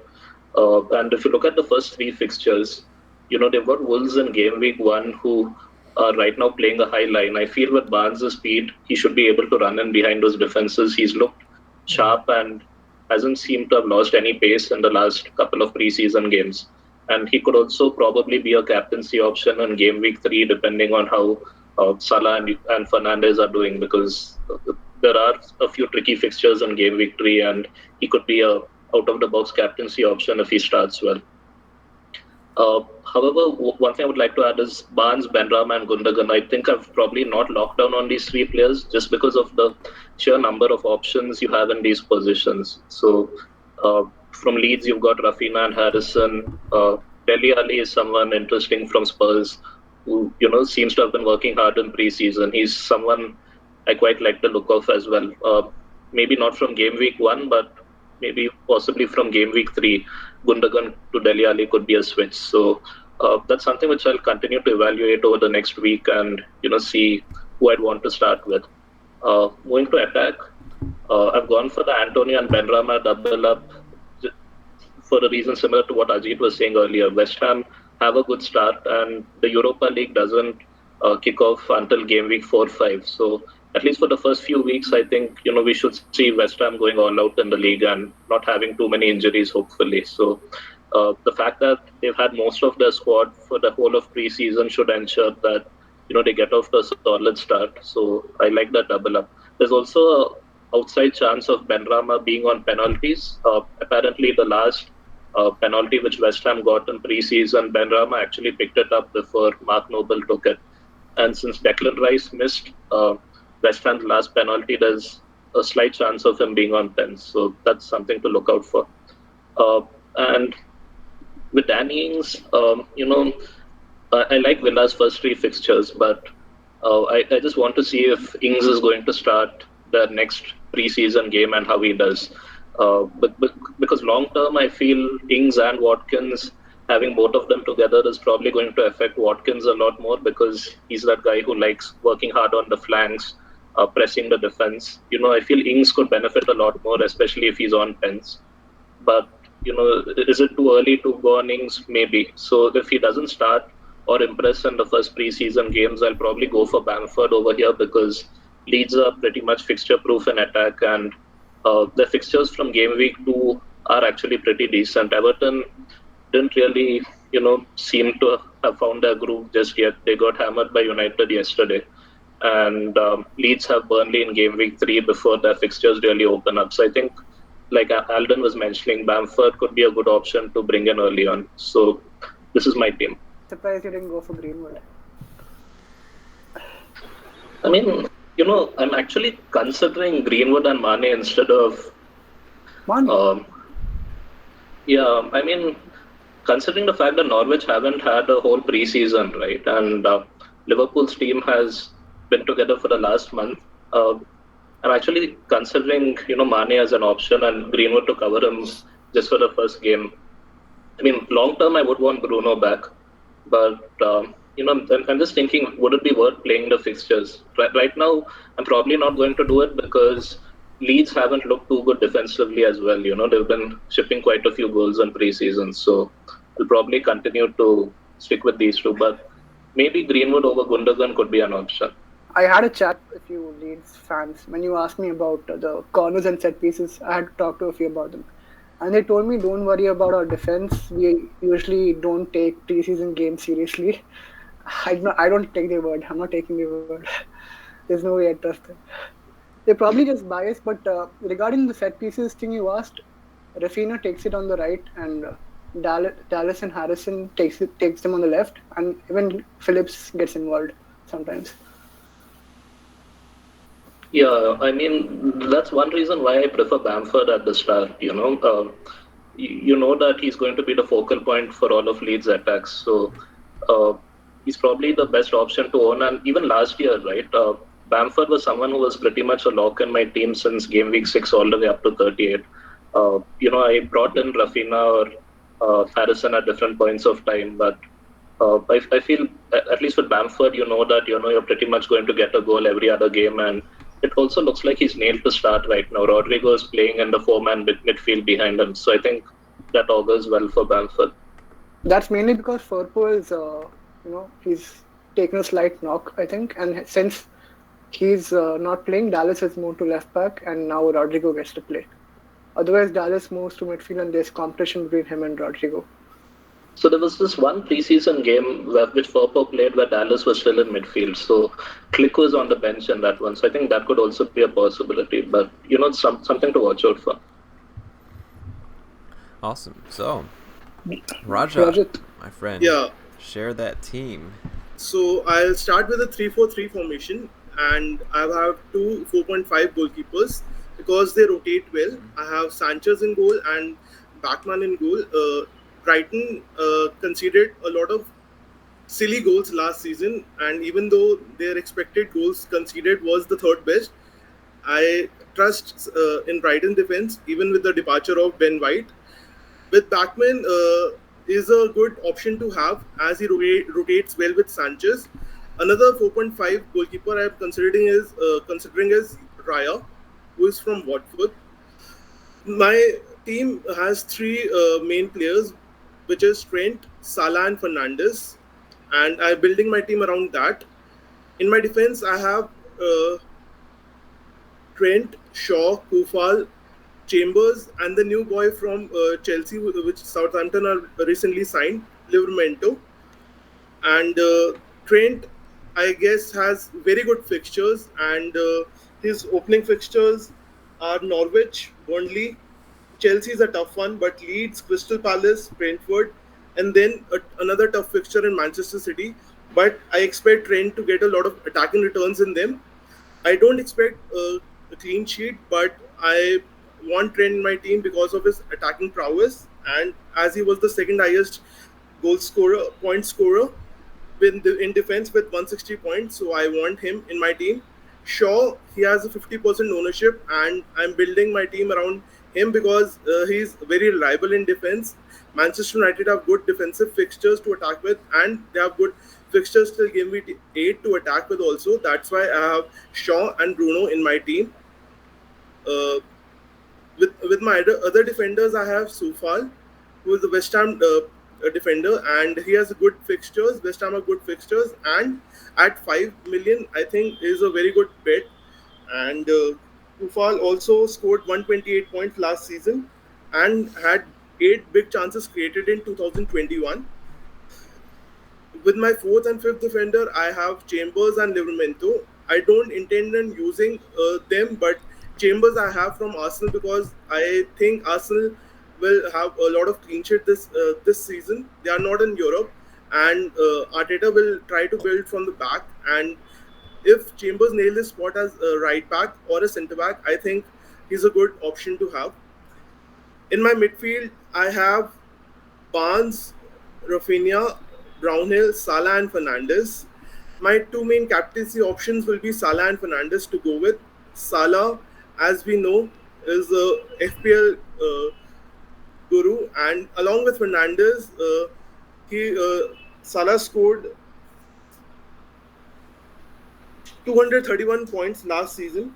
And if you look at the first 3 fixtures, they've got Wolves in game week 1 who are right now playing a high line. I feel with Barnes' speed, he should be able to run in behind those defenses. He's looked sharp and hasn't seemed to have lost any pace in the last couple of preseason games. And he could also probably be a captaincy option in game week 3, depending on how Salah and Fernandes are doing, because there are a few tricky fixtures in game week 3, and he could be a out-of-the-box captaincy option if he starts well. However, one thing I would like to add is Barnes, Benrahma, and Gundogan. I think I've probably not locked down on these 3 players just because of the sheer number of options you have in these positions. So from Leeds, you've got Rafinha and Harrison. Dele Alli is someone interesting from Spurs who, seems to have been working hard in preseason. He's someone I quite like the look of as well. Maybe not from game week 1, but maybe possibly from game week 3. Gundogan to Dele Alli could be a switch. So that's something which I'll continue to evaluate over the next week and see who I'd want to start with. Moving to attack, I've gone for the Antonio and Benrahma double up for a reason similar to what Ajit was saying earlier. West Ham have a good start, and the Europa League doesn't kick off until game week 4-5. So at least for the first few weeks, I think we should see West Ham going all out in the league and not having too many injuries, hopefully. So the fact that they've had most of their squad for the whole of preseason should ensure that they get off to a solid start. So I like that double up. There's also a outside chance of Benrahma being on penalties. Apparently, the last penalty which West Ham got in preseason, Benrahma actually picked it up before Mark Noble took it. And since Declan Rice missed West Ham's last penalty, there's a slight chance of him being on pens. So that's something to look out for. And with Danny Ings, I like Villa's first 3 fixtures, but I just want to see if Ings is going to start the next preseason game and how he does. But because long term, I feel Ings and Watkins having both of them together is probably going to affect Watkins a lot more because he's that guy who likes working hard on the flanks, pressing the defense. I feel Ings could benefit a lot more, especially if he's on pens. But is it too early to go on Ings? Maybe. So if he doesn't start or impress in the first preseason games, I'll probably go for Bamford over here because Leeds are pretty much fixture proof in attack, and the fixtures from game week 2 are actually pretty decent. Everton didn't really, seem to have found their groove just yet. They got hammered by United yesterday, and Leeds have Burnley in game week 3 before their fixtures really open up. So I think, like Alden was mentioning, Bamford could be a good option to bring in early on. So this is my team. Surprised you didn't go for Greenwood. I mean, I'm actually considering Greenwood and Mane instead of Mane. Yeah, I mean, considering the fact that Norwich haven't had a whole preseason, right, and Liverpool's team has been together for the last month, I'm actually considering, Mane as an option and Greenwood to cover him just for the first game. I mean, long term, I would want Bruno back, but I'm just thinking, would it be worth playing the fixtures? Right now, I'm probably not going to do it because Leeds haven't looked too good defensively as well. They've been shipping quite a few goals in pre-season, so I'll probably continue to stick with these two. But maybe Greenwood over Gundogan could be an option. I had a chat with a few Leeds fans when you asked me about the corners and set pieces. I had to talk to a few about them. And they told me, don't worry about our defense. We usually don't take preseason games seriously. I don't take their word. I'm not taking their word. There's no way I trust them. They're probably just biased, but regarding the set pieces thing you asked, Rafinha takes it on the right, and Dallas and Harrison takes them on the left, and even Phillips gets involved sometimes. Yeah, I mean, that's one reason why I prefer Bamford at the start. You know that he's going to be the focal point for all of Leeds' attacks. So he's probably the best option to own. And even last year, right, Bamford was someone who was pretty much a lock in my team since game week 6 all the way up to 38. I brought in Rafinha or Harrison at different points of time, but I feel, at least with Bamford, that you're pretty much going to get a goal every other game, and it also looks like he's nailed to start right now. Rodrigo is playing in the 4-man midfield behind him, so I think that augurs well for Bamford. That's mainly because Firpo is, he's taken a slight knock, I think, and since he's not playing, Dallas has moved to left back, and now Rodrigo gets to play. Otherwise, Dallas moves to midfield, and there's competition between him and Rodrigo. So there was this one preseason game which Firpo played where Dallas was still in midfield. So Click was on the bench in that one. So I think that could also be a possibility. But, something to watch out for. Awesome. So, Rajat, my friend, share that team. So I'll start with a 3-4-3 formation, and I have two 4.5 goalkeepers because they rotate well. I have Sanchez in goal and Bachmann in goal. Brighton conceded a lot of silly goals last season, and even though their expected goals conceded was the third best, I trust in Brighton defense even with the departure of Ben White. With Bachmann is a good option to have as he rotates well with Sanchez. Another 4.5 goalkeeper I am considering is Raya, who is from Watford. My team has three main players, which is Trent, Salah, and Fernandes, and I'm building my team around that. In my defense, I have Trent, Shaw, Kufal, Chambers, and the new boy from Chelsea, which Southampton are recently signed, Livramento. And Trent, I guess, has very good fixtures, and his opening fixtures are Norwich, Burnley. Chelsea is a tough one, but Leeds, Crystal Palace, Brentford, and then another tough fixture in Manchester City. But I expect Trent to get a lot of attacking returns in them. I don't expect a clean sheet, but I want Trent in my team because of his attacking prowess, and as he was the second highest point scorer in defense with 160 points, so I want him in my team. Shaw, he has a 50% ownership, and I'm building my team around him because he's very reliable in defense. Manchester United have good defensive fixtures to attack with, and they have good fixtures till game week 8 to attack with also. That's why I have Shaw and Bruno in my team. Uh, with my other defenders, I have Soufal, who is the West Ham defender, and he has good fixtures. West Ham have good fixtures, and at 5 million, I think is a very good bet. And Soufal also scored 128 points last season, and had 8 big chances created in 2021. With my fourth and fifth defender, I have Chambers and Livramento. I don't intend on using them, but Chambers I have from Arsenal because I think Arsenal will have a lot of clean sheet this season. They are not in Europe, and Arteta will try to build from the back. And if Chambers nails his spot as a right back or a centre back, I think he's a good option to have. In my midfield, I have Barnes, Rafinha, Brownhill, Salah, and Fernandes. My two main captaincy options will be Salah and Fernandes to go with. Salah, as we know, is a FPL guru, and along with Fernandes, he Salah scored 231 points last season.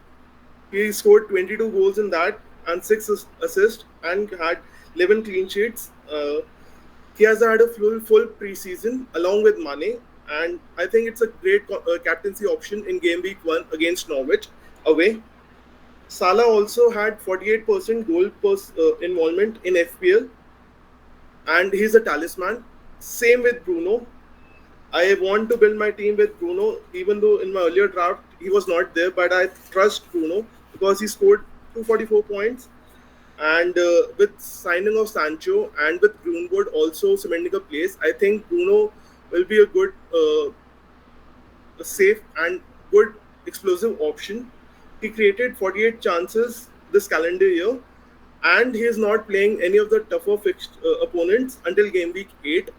He scored 22 goals in that and 6 assists and had 11 clean sheets. He has had a full preseason along with Mane, and I think it's a great captaincy option in game week 1 against Norwich away. Salah also had 48% goal involvement in FPL, and he's a talisman. Same with Bruno. I want to build my team with Bruno, even though in my earlier draft he was not there, but I trust Bruno because he scored 244 points. And with signing of Sancho and with Greenwood also cementing a place, I think Bruno will be a good, safe and good explosive option. He created 48 chances this calendar year, and he is not playing any of the tougher fixed opponents until game week 8.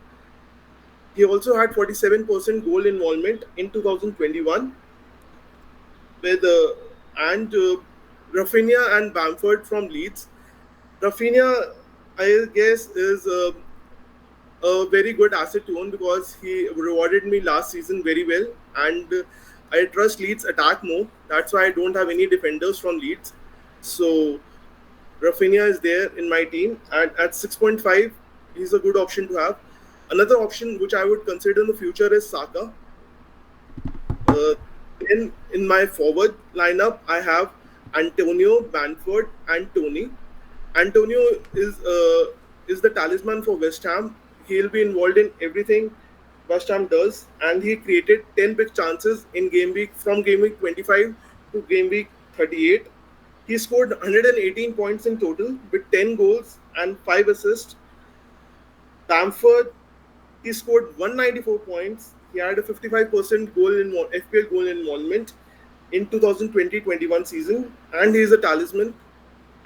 He also had 47% goal involvement in 2021 with Rafinha and Bamford from Leeds. Rafinha, I guess, is a very good asset to own because he rewarded me last season very well, and I trust Leeds attack more. That's why I don't have any defenders from Leeds. So Rafinha is there in my team, and at 6.5, he's a good option to have. Another option which I would consider in the future is Saka. In my forward lineup, I have Antonio, Bamford, and Tony. Antonio is the talisman for West Ham. He'll be involved in everything West Ham does, and he created 10 big chances in game week from game week 25 to game week 38. He scored 118 points in total with 10 goals and 5 assists. Bamford, he scored 194 points. He had a 55% FPL goal involvement in 2020-21 season, and he is a talisman.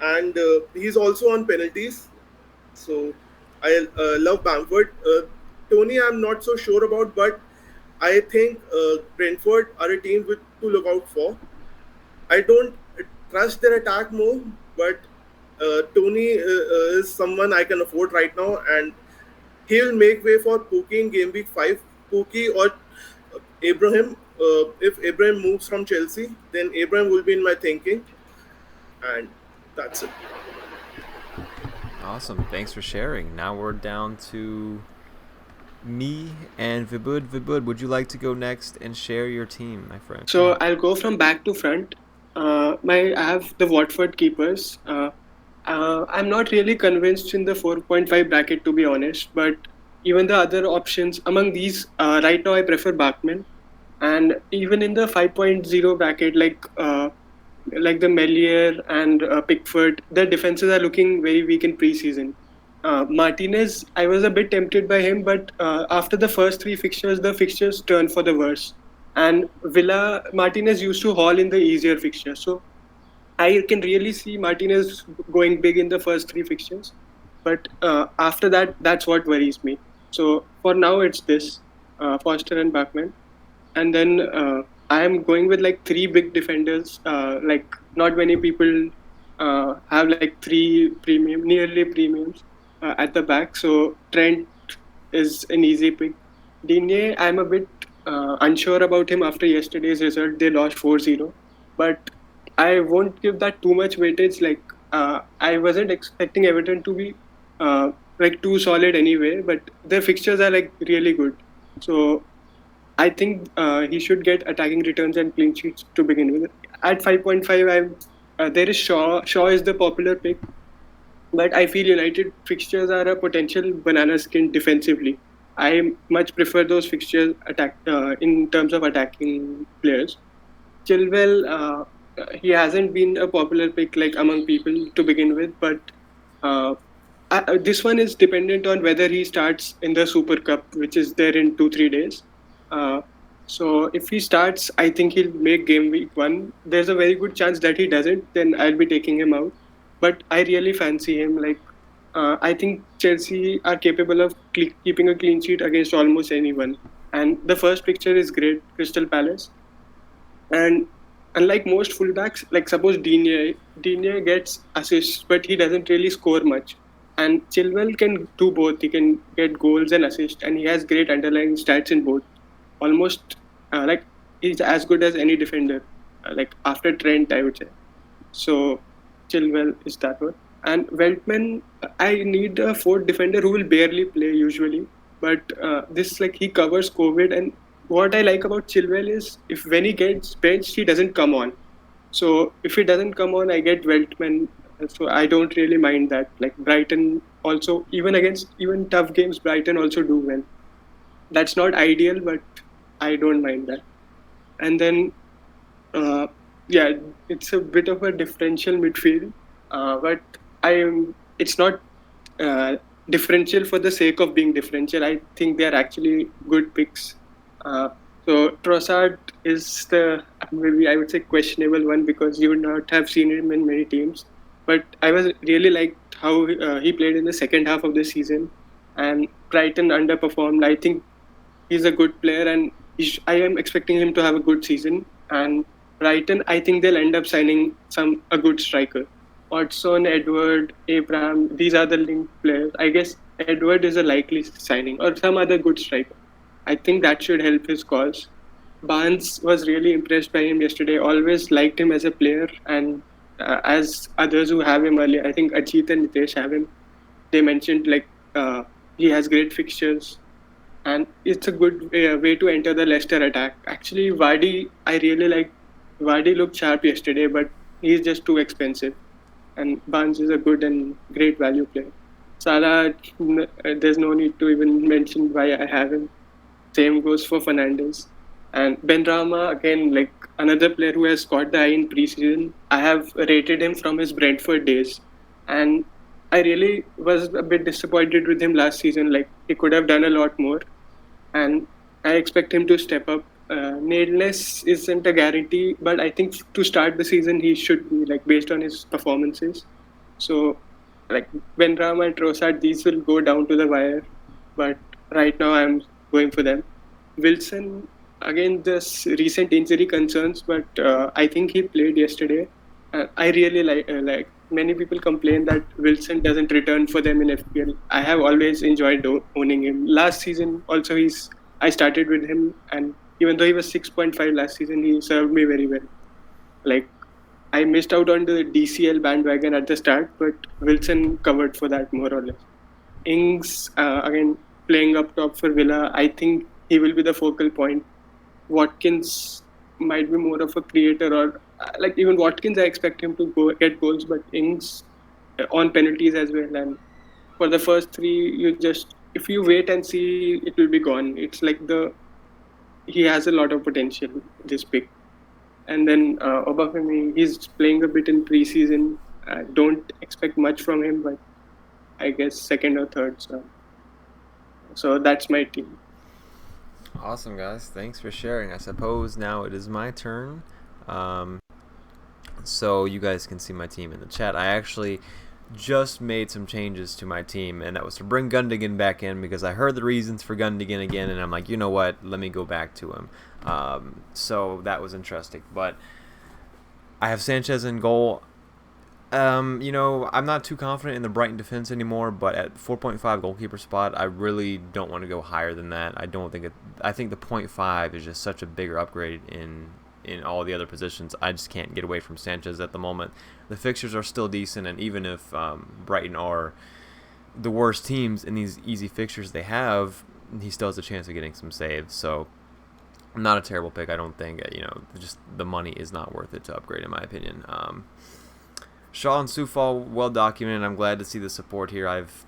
And he's also on penalties. So I love Bamford. Tony, I'm not so sure about, but I think Brentford are a team to look out for. I don't trust their attack more, but Tony is someone I can afford right now, and he'll make way for Pookie in game week 5. Pookie or Abraham. If Abraham moves from Chelsea, then Abraham will be in my thinking, and that's it. Awesome. Thanks for sharing. Now we're down to me and Vibud. Vibud, would you like to go next and share your team, my friend? So I'll go from back to front. I have the Watford keepers. I'm not really convinced in the 4.5 bracket, to be honest, but even the other options among these, right now I prefer Bachmann. And even in the 5.0 bracket, like the Melier and Pickford, their defenses are looking very weak in preseason. Martinez, I was a bit tempted by him, but after the first 3 fixtures, the fixtures turned for the worse. And Martinez used to haul in the easier fixtures. So I can really see Martinez going big in the first 3 fixtures. But after that, that's what worries me. So for now, it's this, Foster and Bachmann. And then I am going with like 3 big defenders. Like not many people have like nearly premiums at the back. So Trent is an easy pick. Digne, I'm a bit unsure about him after yesterday's result. They lost 4-0, but I won't give that too much weightage. Like I wasn't expecting Everton to be like too solid anyway, but their fixtures are like really good. So I think he should get attacking returns and clean sheets to begin with. At 5.5, there is Shaw. Shaw is the popular pick, but I feel United fixtures are a potential banana skin defensively. I much prefer those fixtures in terms of attacking players. Chilwell, he hasn't been a popular pick like among people to begin with, but uh, this one is dependent on whether he starts in the Super Cup, which is there in 2-3 days. Uh, so if he starts, I think he'll make game week 1. There's a very good chance that he doesn't. Then I'll be taking him out. But I really fancy him. Like I think Chelsea are capable of keeping a clean sheet against almost anyone. And the first picture is great, Crystal Palace. And unlike most fullbacks, like suppose Digne gets assists, but he doesn't really score much. And Chilwell can do both. He can get goals and assists, and he has great underlying stats in both. Almost like he's as good as any defender. Like after Trent, I would say. So Chilwell is that one. And Veltman, I need a fourth defender who will barely play usually. But this like he covers COVID, and what I like about Chilwell is if when he gets benched, he doesn't come on. So if he doesn't come on, I get Veltman. So I don't really mind that. Like Brighton also, even against even tough games, Brighton also do well. That's not ideal, but I don't mind that. And then uh, yeah, it's a bit of a differential midfield, but it's not uh, differential for the sake of being differential. I think they are actually good picks. Uh, so Trossard is the maybe I would say questionable one because you would not have seen him in many teams. But I was really liked how he played in the second half of the season, and Brighton underperformed. I think he's a good player, and I am expecting him to have a good season. And Brighton, I think they'll end up signing a good striker. Watson, Edward, Abraham, these are the linked players. I guess Edward is a likely signing, or some other good striker. I think that should help his cause. Barnes was really impressed by him yesterday. Always liked him as a player, and as others who have him earlier, I think Ajit and Nitesh have him. They mentioned like he has great fixtures, and it's a good way to enter the Leicester attack. Actually, Vardy, I really like. Vardy looked sharp yesterday, but he's just too expensive. And Barnes is a good and great value player. Salah, there's no need to even mention why I have him. Same goes for Fernandes. And Benrahma, again, like another player who has caught the eye in preseason. I have rated him from his Brentford days. And I really was a bit disappointed with him last season. Like, he could have done a lot more. And I expect him to step up. Nailness isn't a guarantee, but I think to start the season, he should be, like, based on his performances. So, like, Benrahma and Trossard, these will go down to the wire. But right now, I'm going for them. Wilson, again, this recent injury concerns, but I think he played yesterday. I really like. Many people complain that Wilson doesn't return for them in FPL. I have always enjoyed owning him. Last season, also I started with him, and even though he was 6.5 last season, he served me very well. Like I missed out on the DCL bandwagon at the start, but Wilson covered for that more or less. Ings again playing up top for Villa. I think he will be the focal point. Watkins might be more of a creator, or like even Watkins, I expect him to go get goals, but Ings on penalties as well. And for the first three, you just if you wait and see, it will be gone. It's like he has a lot of potential. This pick, and then Obafemi, he's playing a bit in preseason. Don't expect much from him, but I guess second or third. So that's my team. Awesome, guys. Thanks for sharing. I suppose now it is my turn. So you guys can see my team in the chat. I actually just made some changes to my team, and that was to bring Gundogan back in because I heard the reasons for Gundogan again, and I'm like, you know what? Let me go back to him. So that was interesting. But I have Sanchez in goal. I'm not too confident in the Brighton defense anymore, but at 4.5 goalkeeper spot, I really don't want to go higher than that. I don't think I think the 0.5 is just such a bigger upgrade in all the other positions. I just can't get away from Sanchez at the moment. The fixtures are still decent, and even if Brighton are the worst teams in these easy fixtures they have, he still has a chance of getting some saves. So not a terrible pick, I don't think. Just the money is not worth it to upgrade, in my opinion. Shaw and Soufal, well documented. I'm glad to see the support here. I've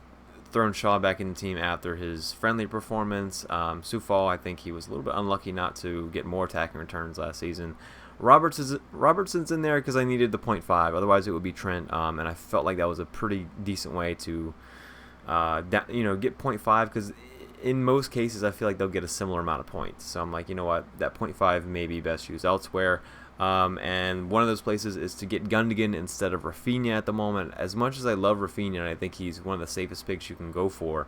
thrown Shaw back in the team after his friendly performance. Soufal, I think he was a little bit unlucky not to get more attacking returns last season. Robertson's in there because I needed the 0.5. Otherwise, it would be Trent, and I felt like that was a pretty decent way to get 0.5, because in most cases, I feel like they'll get a similar amount of points. So I'm like, you know what, that 0.5 may be best used elsewhere. And one of those places is to get Gundogan instead of Rafinha at the moment. As much as I love Rafinha, and I think he's one of the safest picks you can go for,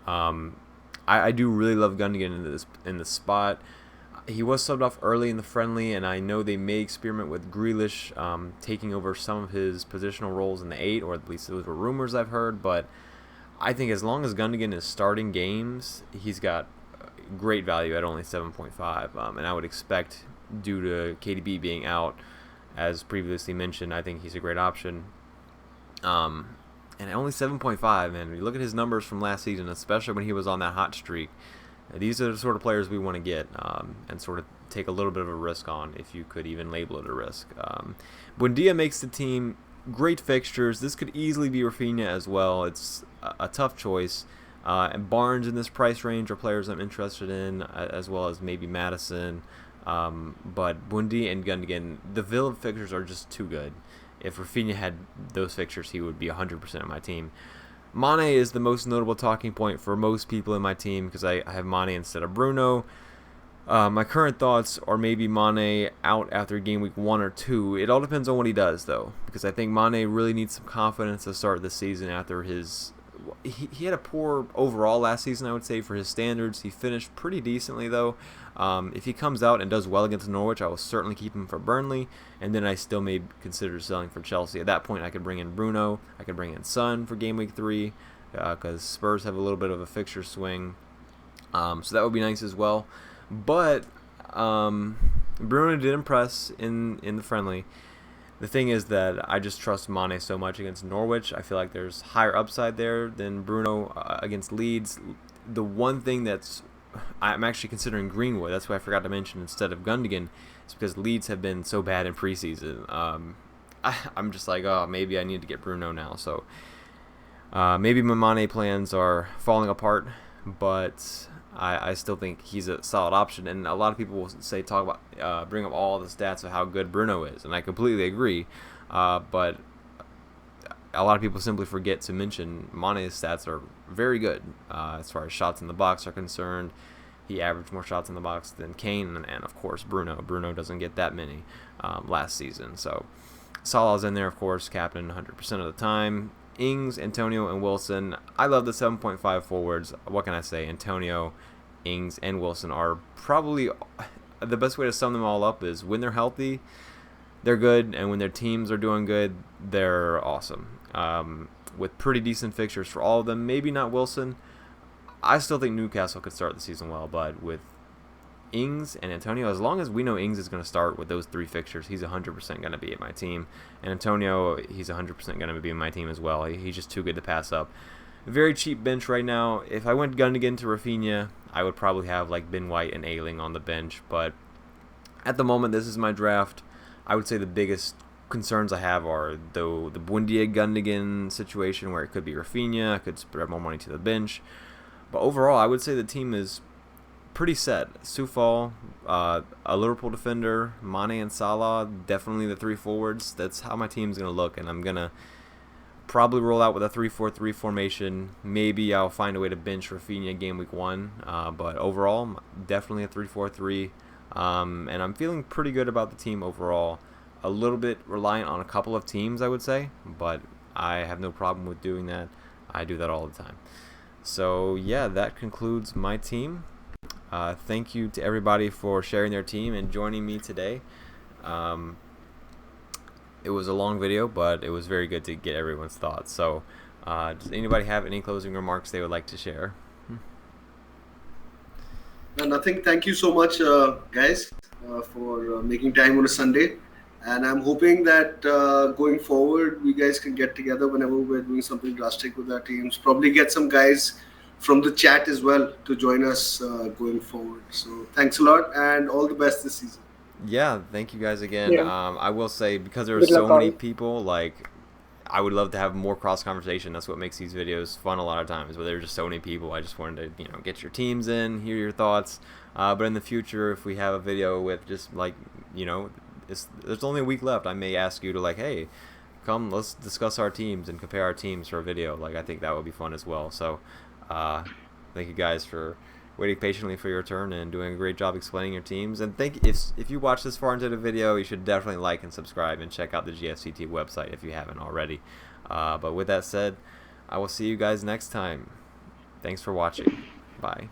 I do really love Gundogan in this spot. He was subbed off early in the friendly, and I know they may experiment with Grealish taking over some of his positional roles in the 8, or at least those were rumors I've heard. But I think as long as Gundogan is starting games, he's got great value at only 7.5, and I would expect, due to KDB being out, as previously mentioned, I think he's a great option. And at only 7.5, man, when you look at his numbers from last season, especially when he was on that hot streak, these are the sort of players we want to get and sort of take a little bit of a risk on, if you could even label it a risk. Buendia makes the team. Great fixtures. This could easily be Rafinha as well. It's a tough choice. And Barnes in this price range are players I'm interested in, as well as maybe Madison. But Buendia and Gundogan, the Villa fixtures are just too good. If Rafinha had those fixtures, he would be 100% of my team. Mane is the most notable talking point for most people in my team because I have Mane instead of Bruno. My current thoughts are maybe Mane out after game week 1 or 2. It all depends on what he does, though, because I think Mane really needs some confidence to start this season after his... He had a poor overall last season, I would say, for his standards. He finished pretty decently, though. If he comes out and does well against Norwich, I will certainly keep him for Burnley, and then I still may consider selling for Chelsea. At that point, I could bring in Bruno. I could bring in Son for game week 3, because Spurs have a little bit of a fixture swing. So that would be nice as well. But Bruno did impress in the friendly. The thing is that I just trust Mane so much against Norwich. I feel like there's higher upside there than Bruno against Leeds. The one thing I'm actually considering Greenwood. That's what I forgot to mention instead of Gundogan. It's because Leeds have been so bad in preseason. I'm just like, maybe I need to get Bruno now. So maybe my Mane plans are falling apart, but I still think he's a solid option. And a lot of people will bring up all the stats of how good Bruno is, and I completely agree. But a lot of people simply forget to mention Mane's stats are very good as far as shots in the box are concerned. He averaged more shots in the box than Kane, and of course Bruno. Bruno doesn't get that many last season. So Salah's in there, of course, captain 100% of the time. Ings, Antonio, and Wilson. I love the 7.5 forwards. What can I say? Antonio, Ings, and Wilson are probably the best way to sum them all up is when they're healthy, they're good, and when their teams are doing good, they're awesome. With pretty decent fixtures for all of them. Maybe not Wilson. I still think Newcastle could start the season well, but with Ings and Antonio, as long as we know Ings is going to start with those 3 fixtures, he's 100% going to be at my team. And Antonio, he's 100% going to be in my team as well. He's just too good to pass up. Very cheap bench right now. If I went Gundogan to Rafinha, I would probably have like Ben White and Ayling on the bench. But at the moment, this is my draft. I would say the biggest concerns I have are the Buendia Gundogan situation where it could be Rafinha. I could spread more money to the bench. But overall, I would say the team is pretty set. Soufal, a Liverpool defender, Mane and Salah, definitely the 3 forwards. That's how my team's going to look, and I'm going to probably roll out with a 3-4-3 formation. Maybe I'll find a way to bench Rafinha game week 1, but overall, definitely a 3-4-3, and I'm feeling pretty good about the team overall. A little bit reliant on a couple of teams, I would say, but I have no problem with doing that. I do that all the time. So, yeah, that concludes my team. Thank you to everybody for sharing their team and joining me today. it was a long video, but it was very good to get everyone's thoughts. So, does anybody have any closing remarks they would like to share? No, nothing. Thank you so much, guys, for making time on a Sunday. And I'm hoping that going forward, we guys can get together whenever we're doing something drastic with our teams. Probably get some guys from the chat as well to join us going forward. So thanks a lot and all the best this season. Yeah, thank you guys again. Yeah. I will say, because there are Good luck, so many all. people, like, I would love to have more cross conversation. That's what makes these videos fun a lot of times. But there are just so many people. I just wanted to, get your teams in, hear your thoughts. But in the future, if we have a video with just like, there's only a week left, I may ask you to like, hey, come, let's discuss our teams and compare our teams for a video. Like, I think that would be fun as well. So, thank you guys for waiting patiently for your turn and doing a great job explaining your teams. And if you watch this far into the video, you should definitely like and subscribe and check out the GFCT website if you haven't already. But with that said, I will see you guys next time. Thanks for watching. Bye.